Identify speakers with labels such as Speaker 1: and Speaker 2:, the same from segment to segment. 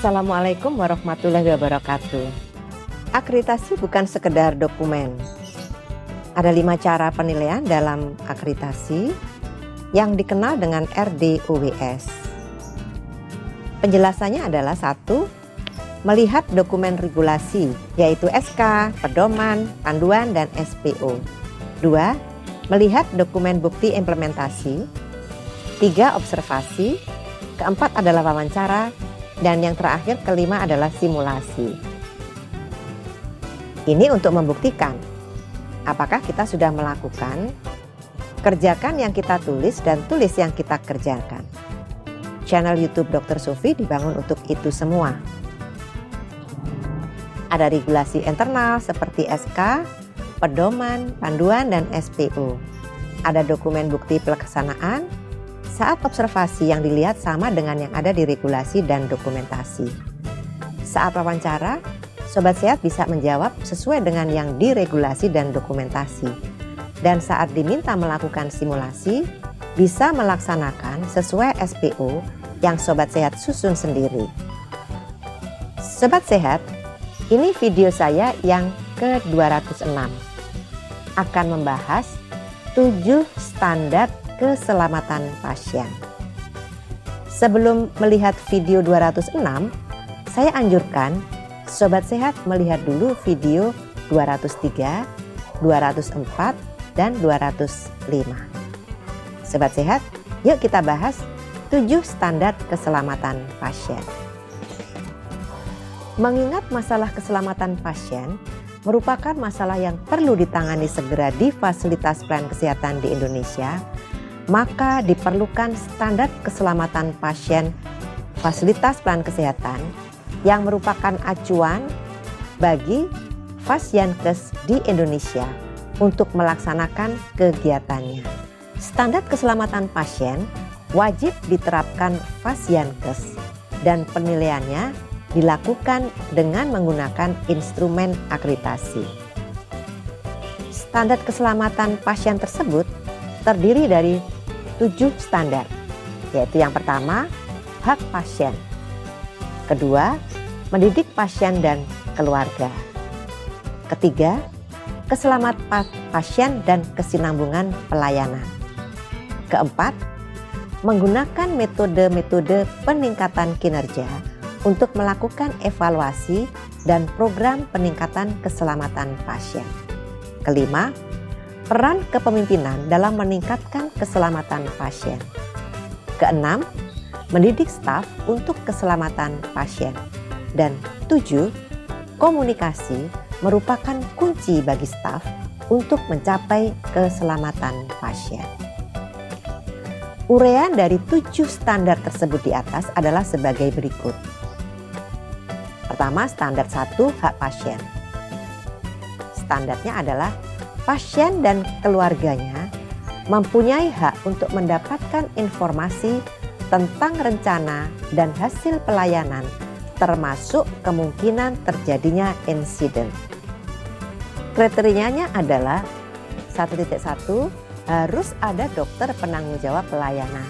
Speaker 1: Assalamualaikum warahmatullahi wabarakatuh. Akreditasi bukan sekedar dokumen. Ada 5 cara penilaian dalam akreditasi yang dikenal dengan RDOWS. Penjelasannya adalah 1. Melihat dokumen regulasi yaitu SK, pedoman, panduan, dan SPO. 2. Melihat dokumen bukti implementasi. 3. Observasi. Keempat adalah wawancara. Dan yang terakhir, kelima adalah simulasi. Ini untuk membuktikan apakah kita sudah melakukan, kerjakan yang kita tulis, dan tulis yang kita kerjakan. Channel YouTube Dr. Sufi dibangun untuk itu semua. Ada regulasi internal seperti SK, pedoman, panduan, dan SPO. Ada dokumen bukti pelaksanaan. Saat observasi yang dilihat sama dengan yang ada di regulasi dan dokumentasi. Saat wawancara, Sobat Sehat bisa menjawab sesuai dengan yang diregulasi dan dokumentasi. Dan saat diminta melakukan simulasi, bisa melaksanakan sesuai SPO yang Sobat Sehat susun sendiri. Sobat Sehat, ini video saya yang ke-206. Akan membahas 7 standar keselamatan pasien. Sebelum melihat video 206, saya anjurkan Sobat Sehat melihat dulu video 203, 204, dan 205. Sobat Sehat, yuk kita bahas 7 standar keselamatan pasien. Mengingat masalah keselamatan pasien merupakan masalah yang perlu ditangani segera di fasilitas pelayanan kesehatan di Indonesia, maka diperlukan standar keselamatan pasien fasilitas pelayanan kesehatan yang merupakan acuan bagi Fasyankes di Indonesia untuk melaksanakan kegiatannya. Standar keselamatan pasien wajib diterapkan Fasyankes dan penilaiannya dilakukan dengan menggunakan instrumen akreditasi. Standar keselamatan pasien tersebut terdiri dari 7 standar, yaitu yang pertama, hak pasien. Kedua, mendidik pasien dan keluarga. Ketiga, keselamatan pasien dan kesinambungan pelayanan. Keempat, menggunakan metode-metode peningkatan kinerja untuk melakukan evaluasi dan program peningkatan keselamatan pasien. Kelima, peran kepemimpinan dalam meningkatkan keselamatan pasien. Keenam, mendidik staf untuk keselamatan pasien. Dan 7, komunikasi merupakan kunci bagi staf untuk mencapai keselamatan pasien. Uraian dari 7 standar tersebut di atas adalah sebagai berikut. Pertama, standar 1, hak pasien. Standarnya adalah pasien dan keluarganya mempunyai hak untuk mendapatkan informasi tentang rencana dan hasil pelayanan, termasuk kemungkinan terjadinya insiden. Kriterianya adalah 1.1 harus ada dokter penanggung jawab pelayanan.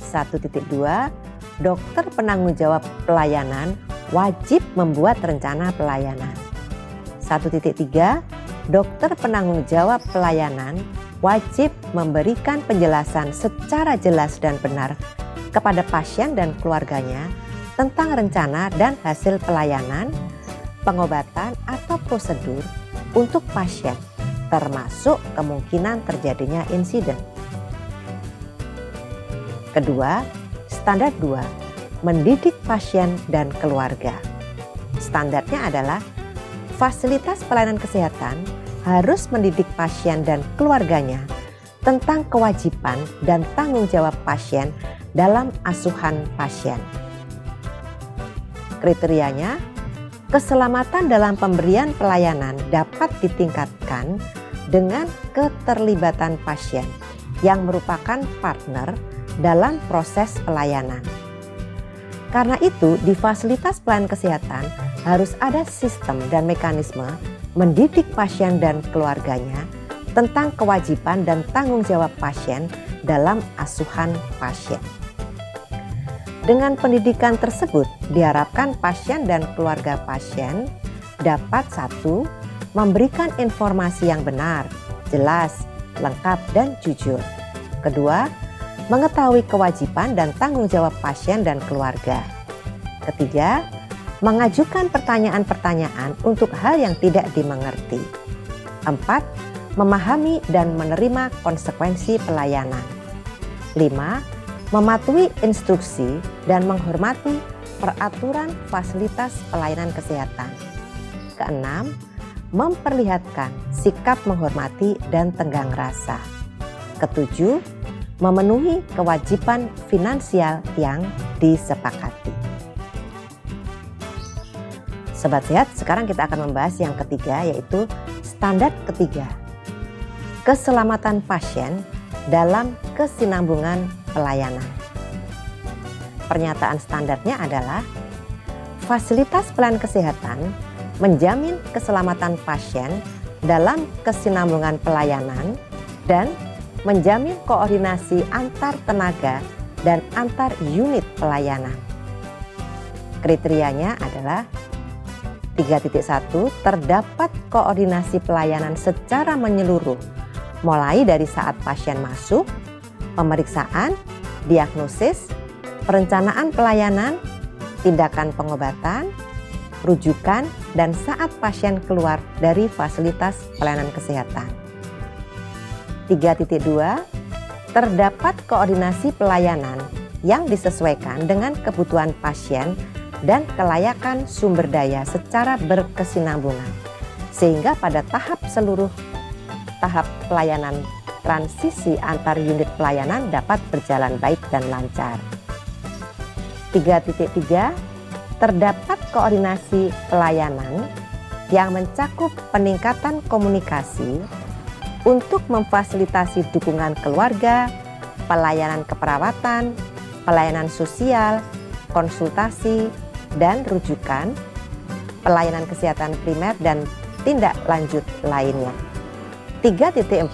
Speaker 1: 1.2 dokter penanggung jawab pelayanan wajib membuat rencana pelayanan. 1.3 dokter penanggung jawab pelayanan wajib memberikan penjelasan secara jelas dan benar kepada pasien dan keluarganya tentang rencana dan hasil pelayanan, pengobatan atau prosedur untuk pasien, termasuk kemungkinan terjadinya insiden. Kedua, standar 2, mendidik pasien dan keluarga. Standarnya adalah fasilitas pelayanan kesehatan harus mendidik pasien dan keluarganya tentang kewajiban dan tanggung jawab pasien dalam asuhan pasien. Kriterianya, keselamatan dalam pemberian pelayanan dapat ditingkatkan dengan keterlibatan pasien yang merupakan partner dalam proses pelayanan. Karena itu, di fasilitas pelayanan kesehatan harus ada sistem dan mekanisme mendidik pasien dan keluarganya tentang kewajiban dan tanggung jawab pasien dalam asuhan pasien. Dengan pendidikan tersebut, diharapkan pasien dan keluarga pasien dapat satu, memberikan informasi yang benar, jelas, lengkap, dan jujur. Kedua, mengetahui kewajiban dan tanggung jawab pasien dan keluarga. Ketiga, mengajukan pertanyaan-pertanyaan untuk hal yang tidak dimengerti. Empat, memahami dan menerima konsekuensi pelayanan. Lima, mematuhi instruksi dan menghormati peraturan fasilitas pelayanan kesehatan. Keenam, memperlihatkan sikap menghormati dan tenggang rasa. Ketujuh, memenuhi kewajiban finansial yang disepakati. Sobat Sehat, sekarang kita akan membahas yang ketiga, yaitu standar ketiga. Keselamatan pasien dalam kesinambungan pelayanan. Pernyataan standarnya adalah fasilitas pelayanan kesehatan menjamin keselamatan pasien dalam kesinambungan pelayanan dan menjamin koordinasi antar tenaga dan antar unit pelayanan. Kriterianya adalah 3.1, terdapat koordinasi pelayanan secara menyeluruh mulai dari saat pasien masuk, pemeriksaan, diagnosis, perencanaan pelayanan, tindakan pengobatan, rujukan, dan saat pasien keluar dari fasilitas pelayanan kesehatan. 3.2, terdapat koordinasi pelayanan yang disesuaikan dengan kebutuhan pasien dan kelayakan sumber daya secara berkesinambungan, sehingga pada tahap pelayanan transisi antar unit pelayanan dapat berjalan baik dan lancar. 3.3, terdapat koordinasi pelayanan yang mencakup peningkatan komunikasi untuk memfasilitasi dukungan keluarga, pelayanan keperawatan, pelayanan sosial, konsultasi, dan rujukan, pelayanan kesehatan primer, dan tindak lanjut lainnya. 3.4,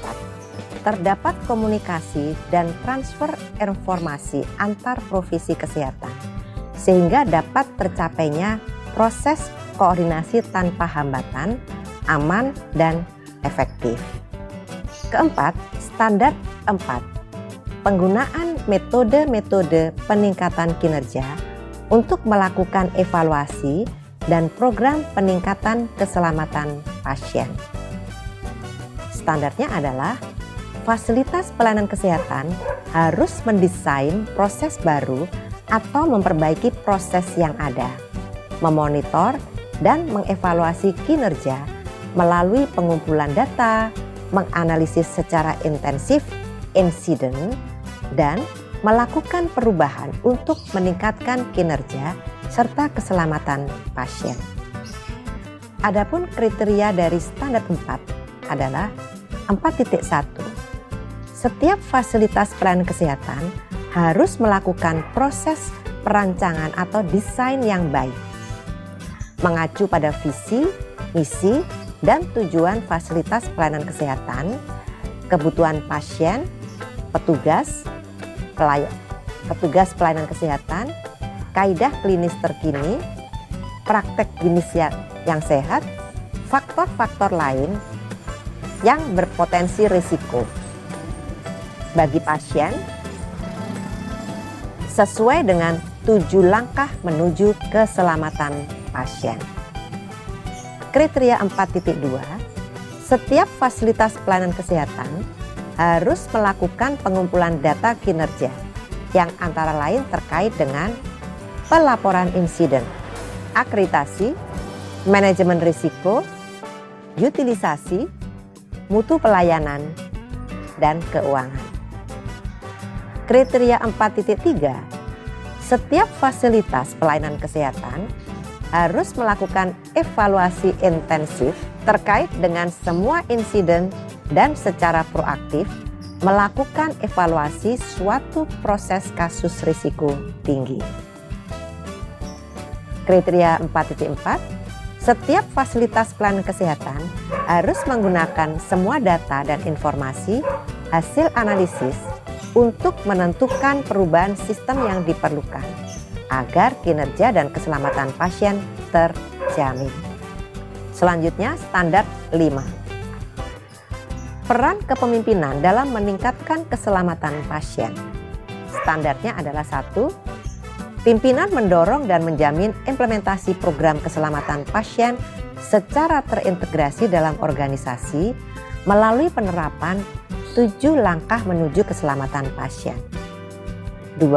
Speaker 1: terdapat komunikasi dan transfer informasi antar profesi kesehatan, sehingga dapat tercapainya proses koordinasi tanpa hambatan, aman, dan efektif. Keempat, standar 4, penggunaan metode-metode peningkatan kinerja untuk melakukan evaluasi dan program peningkatan keselamatan pasien. Standarnya adalah fasilitas pelayanan kesehatan harus mendesain proses baru atau memperbaiki proses yang ada, memonitor dan mengevaluasi kinerja melalui pengumpulan data, menganalisis secara intensif insiden, dan melakukan perubahan untuk meningkatkan kinerja serta keselamatan pasien. Adapun kriteria dari standar 4 adalah 4.1. Setiap fasilitas pelayanan kesehatan harus melakukan proses perancangan atau desain yang baik, mengacu pada visi, misi, dan tujuan fasilitas pelayanan kesehatan, kebutuhan pasien, petugas pelayanan kesehatan, kaidah klinis terkini, praktek klinis yang sehat, faktor-faktor lain yang berpotensi risiko bagi pasien sesuai dengan 7 langkah menuju keselamatan pasien. Kriteria 4.2, setiap fasilitas pelayanan kesehatan harus melakukan pengumpulan data kinerja yang antara lain terkait dengan pelaporan insiden, akreditasi, manajemen risiko, utilisasi, mutu pelayanan, dan keuangan. Kriteria 4.3, setiap fasilitas pelayanan kesehatan harus melakukan evaluasi intensif terkait dengan semua insiden dan secara proaktif melakukan evaluasi suatu proses kasus risiko tinggi. Kriteria 4.4, setiap fasilitas pelayanan kesehatan harus menggunakan semua data dan informasi hasil analisis untuk menentukan perubahan sistem yang diperlukan agar kinerja dan keselamatan pasien terjamin. Selanjutnya, standar 5. Peran kepemimpinan dalam meningkatkan keselamatan pasien. Standarnya adalah 1. Pimpinan mendorong dan menjamin implementasi program keselamatan pasien secara terintegrasi dalam organisasi melalui penerapan 7 langkah menuju keselamatan pasien. 2.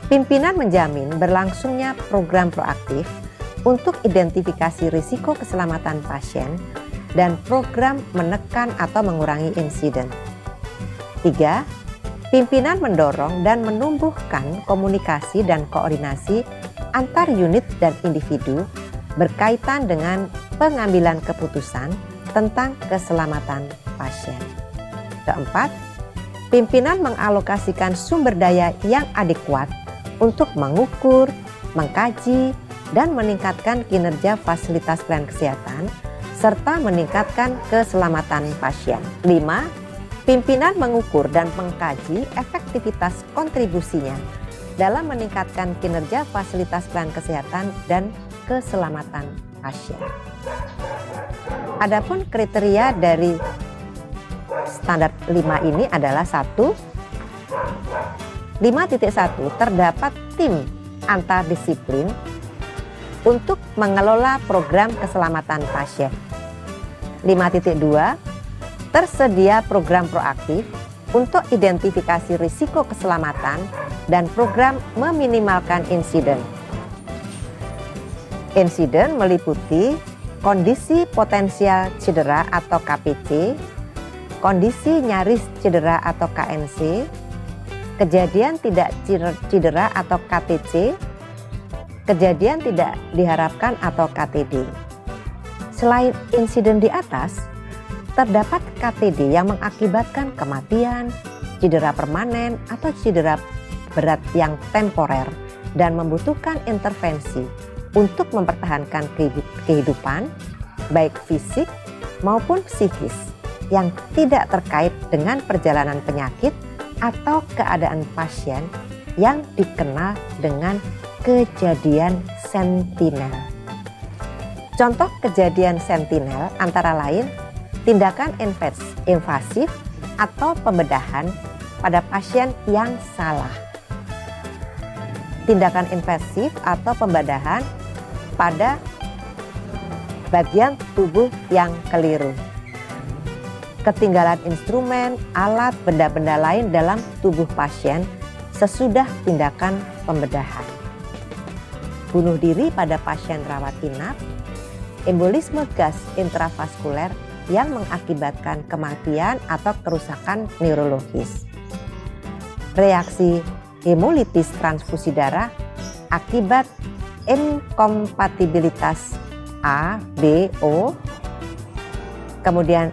Speaker 1: Pimpinan menjamin berlangsungnya program proaktif untuk identifikasi risiko keselamatan pasien dan program menekan atau mengurangi insiden. 3. Pimpinan mendorong dan menumbuhkan komunikasi dan koordinasi antar unit dan individu berkaitan dengan pengambilan keputusan tentang keselamatan pasien. 4. Pimpinan mengalokasikan sumber daya yang adekuat untuk mengukur, mengkaji, dan meningkatkan kinerja fasilitas pelayanan kesehatan serta meningkatkan keselamatan pasien. 5. Pimpinan mengukur dan mengkaji efektivitas kontribusinya dalam meningkatkan kinerja fasilitas pelayanan kesehatan dan keselamatan pasien. Adapun kriteria dari standar 5 ini adalah 1. 5.1 terdapat tim antar disiplin untuk mengelola program keselamatan pasien. 5.2 tersedia program proaktif untuk identifikasi risiko keselamatan dan program meminimalkan insiden. Insiden meliputi kondisi potensial cedera atau KPC, kondisi nyaris cedera atau KNC, kejadian tidak cedera atau KTC, kejadian tidak diharapkan atau KTD. Selain insiden di atas, terdapat KTD yang mengakibatkan kematian, cedera permanen atau cedera berat yang temporer dan membutuhkan intervensi untuk mempertahankan kehidupan baik fisik maupun psikis yang tidak terkait dengan perjalanan penyakit atau keadaan pasien yang dikenal dengan kejadian sentinel. Contoh kejadian sentinel antara lain tindakan invasif atau pembedahan pada pasien yang salah, tindakan invasif atau pembedahan pada bagian tubuh yang keliru, ketinggalan instrumen, alat, benda-benda lain dalam tubuh pasien sesudah tindakan pembedahan, bunuh diri pada pasien rawat inap, embolisme gas intravaskuler yang mengakibatkan kematian atau kerusakan neurologis, reaksi hemolitis transfusi darah akibat inkompatibilitas A, B, O, kemudian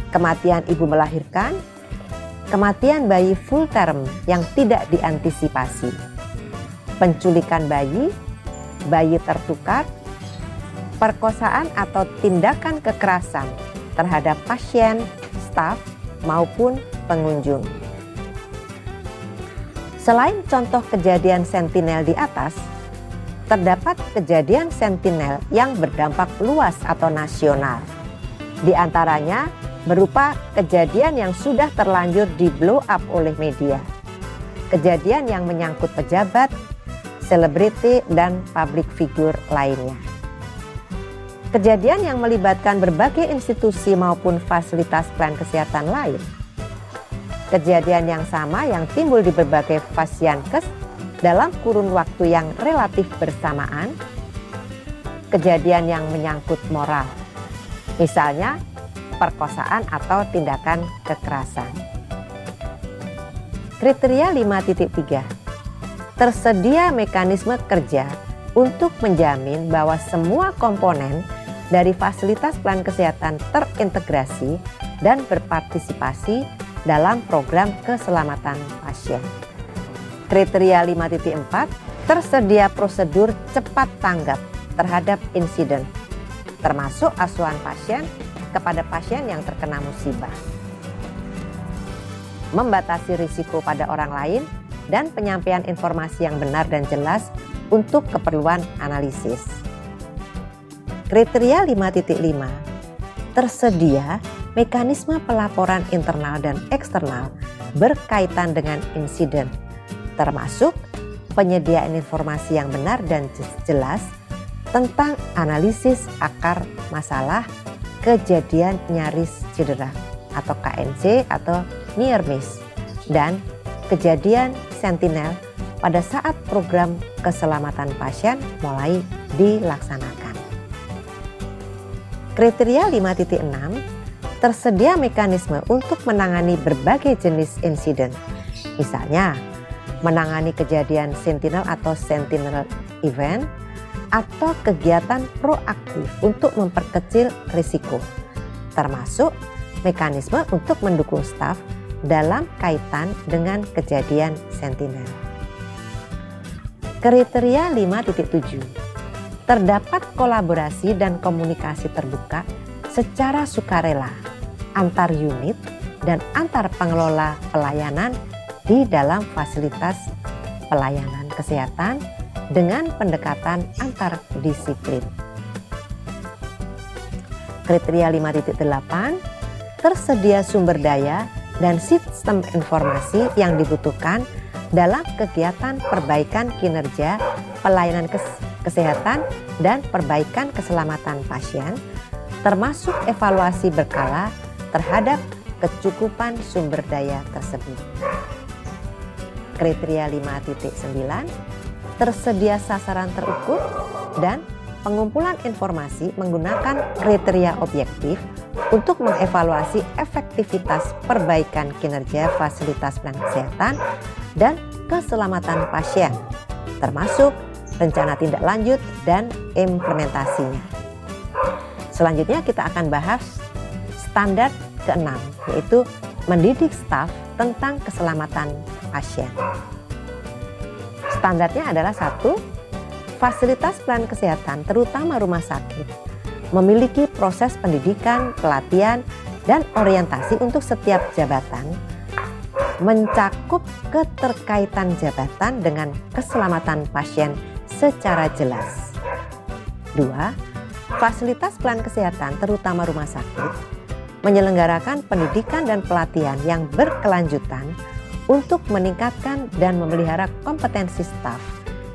Speaker 1: kematian ibu melahirkan, kematian bayi full term yang tidak diantisipasi, penculikan bayi, bayi tertukar, perkosaan atau tindakan kekerasan terhadap pasien, staf, maupun pengunjung. Selain contoh kejadian sentinel di atas, terdapat kejadian sentinel yang berdampak luas atau nasional. Di antaranya berupa kejadian yang sudah terlanjur di blow up oleh media, kejadian yang menyangkut pejabat, selebriti, dan public figure lainnya. Kejadian yang melibatkan berbagai institusi maupun fasilitas pelayanan kesehatan lain. Kejadian yang sama yang timbul di berbagai fasiankes dalam kurun waktu yang relatif bersamaan. Kejadian yang menyangkut moral, misalnya perkosaan atau tindakan kekerasan. Kriteria 5.3. Tersedia mekanisme kerja untuk menjamin bahwa semua komponen dari fasilitas pelayanan kesehatan terintegrasi dan berpartisipasi dalam program keselamatan pasien. Kriteria 5.4, tersedia prosedur cepat tanggap terhadap insiden, termasuk asuhan pasien kepada pasien yang terkena musibah. Membatasi risiko pada orang lain dan penyampaian informasi yang benar dan jelas untuk keperluan analisis. Kriteria 5.5, tersedia mekanisme pelaporan internal dan eksternal berkaitan dengan insiden, termasuk penyediaan informasi yang benar dan jelas tentang analisis akar masalah kejadian nyaris cedera atau KNC atau near miss dan kejadian sentinel pada saat program keselamatan pasien mulai dilaksanakan. Kriteria 5.6, tersedia mekanisme untuk menangani berbagai jenis insiden, misalnya menangani kejadian sentinel atau sentinel event, atau kegiatan proaktif untuk memperkecil risiko, termasuk mekanisme untuk mendukung staf dalam kaitan dengan kejadian sentinel. Kriteria 5.7, terdapat kolaborasi dan komunikasi terbuka secara sukarela antar unit dan antar pengelola pelayanan di dalam fasilitas pelayanan kesehatan dengan pendekatan antar disiplin. Kriteria 5.8, tersedia sumber daya dan sistem informasi yang dibutuhkan dalam kegiatan perbaikan kinerja pelayanan kesehatan dan perbaikan keselamatan pasien, termasuk evaluasi berkala terhadap kecukupan sumber daya tersebut. Kriteria 5.9, tersedia sasaran terukur dan pengumpulan informasi menggunakan kriteria objektif untuk mengevaluasi efektivitas perbaikan kinerja fasilitas pelayanan kesehatan dan keselamatan pasien, termasuk rencana tindak lanjut dan implementasinya. Selanjutnya kita akan bahas standar ke-6, yaitu mendidik staf tentang keselamatan pasien. Standarnya adalah 1, fasilitas pelayanan kesehatan terutama rumah sakit memiliki proses pendidikan, pelatihan, dan orientasi untuk setiap jabatan, mencakup keterkaitan jabatan dengan keselamatan pasien secara jelas. 2, fasilitas pelayanan kesehatan terutama rumah sakit menyelenggarakan pendidikan dan pelatihan yang berkelanjutan untuk meningkatkan dan memelihara kompetensi staf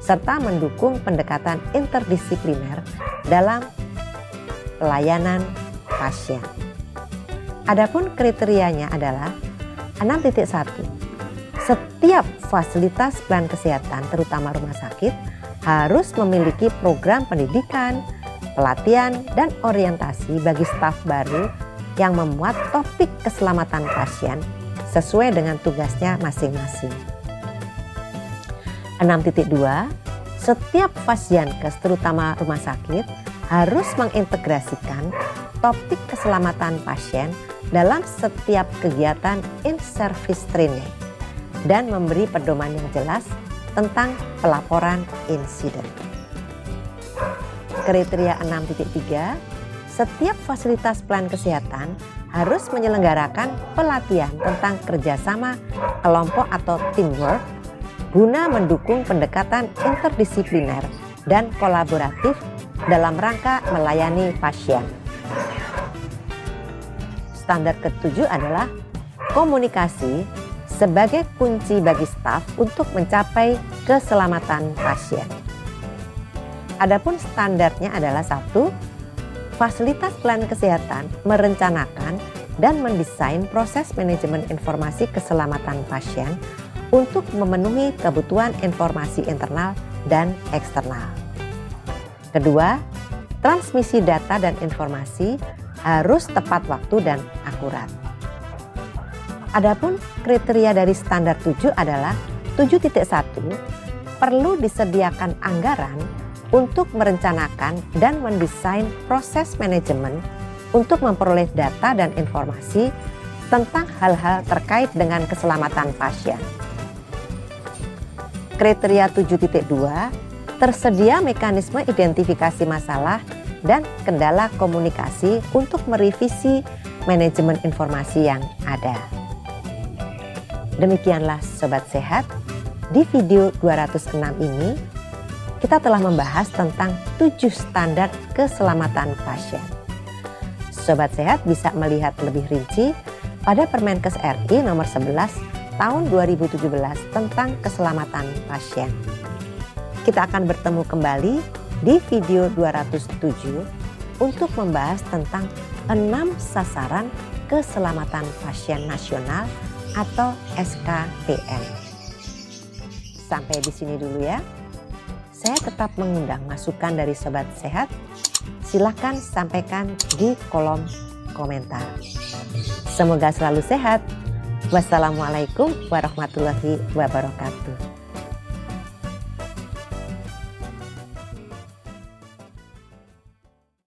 Speaker 1: serta mendukung pendekatan interdisipliner dalam pelayanan pasien. Adapun kriterianya adalah 6.1. Setiap fasilitas pelayanan kesehatan terutama rumah sakit harus memiliki program pendidikan, pelatihan, dan orientasi bagi staf baru yang memuat topik keselamatan pasien sesuai dengan tugasnya masing-masing. 6.2. Setiap fasienkes terutama rumah sakit harus mengintegrasikan topik keselamatan pasien dalam setiap kegiatan in-service training dan memberi pedoman yang jelas tentang pelaporan insiden. Kriteria 6.3, setiap fasilitas pelayanan kesehatan harus menyelenggarakan pelatihan tentang kerjasama kelompok atau teamwork guna mendukung pendekatan interdisipliner dan kolaboratif dalam rangka melayani pasien. Standar ke-7 adalah komunikasi sebagai kunci bagi staf untuk mencapai keselamatan pasien. Adapun standarnya adalah 1, fasilitas pelayanan kesehatan merencanakan dan mendesain proses manajemen informasi keselamatan pasien untuk memenuhi kebutuhan informasi internal dan eksternal. Kedua, transmisi data dan informasi harus tepat waktu dan akurat. Adapun kriteria dari standar 7 adalah 7.1, perlu disediakan anggaran untuk merencanakan dan mendesain proses manajemen untuk memperoleh data dan informasi tentang hal-hal terkait dengan keselamatan pasien. Kriteria 7.2, tersedia mekanisme identifikasi masalah dan kendala komunikasi untuk merevisi manajemen informasi yang ada. Demikianlah Sobat Sehat, di video 206 ini kita telah membahas tentang 7 standar keselamatan pasien. Sobat Sehat bisa melihat lebih rinci pada Permenkes RI nomor 11 tahun 2017 tentang keselamatan pasien. Kita akan bertemu kembali di video 207 untuk membahas tentang 6 sasaran keselamatan pasien nasional atau SKPN. Sampai di sini dulu ya. Saya tetap mengundang masukan dari Sobat Sehat. Silakan sampaikan di kolom komentar. Semoga selalu sehat. Wassalamualaikum warahmatullahi wabarakatuh.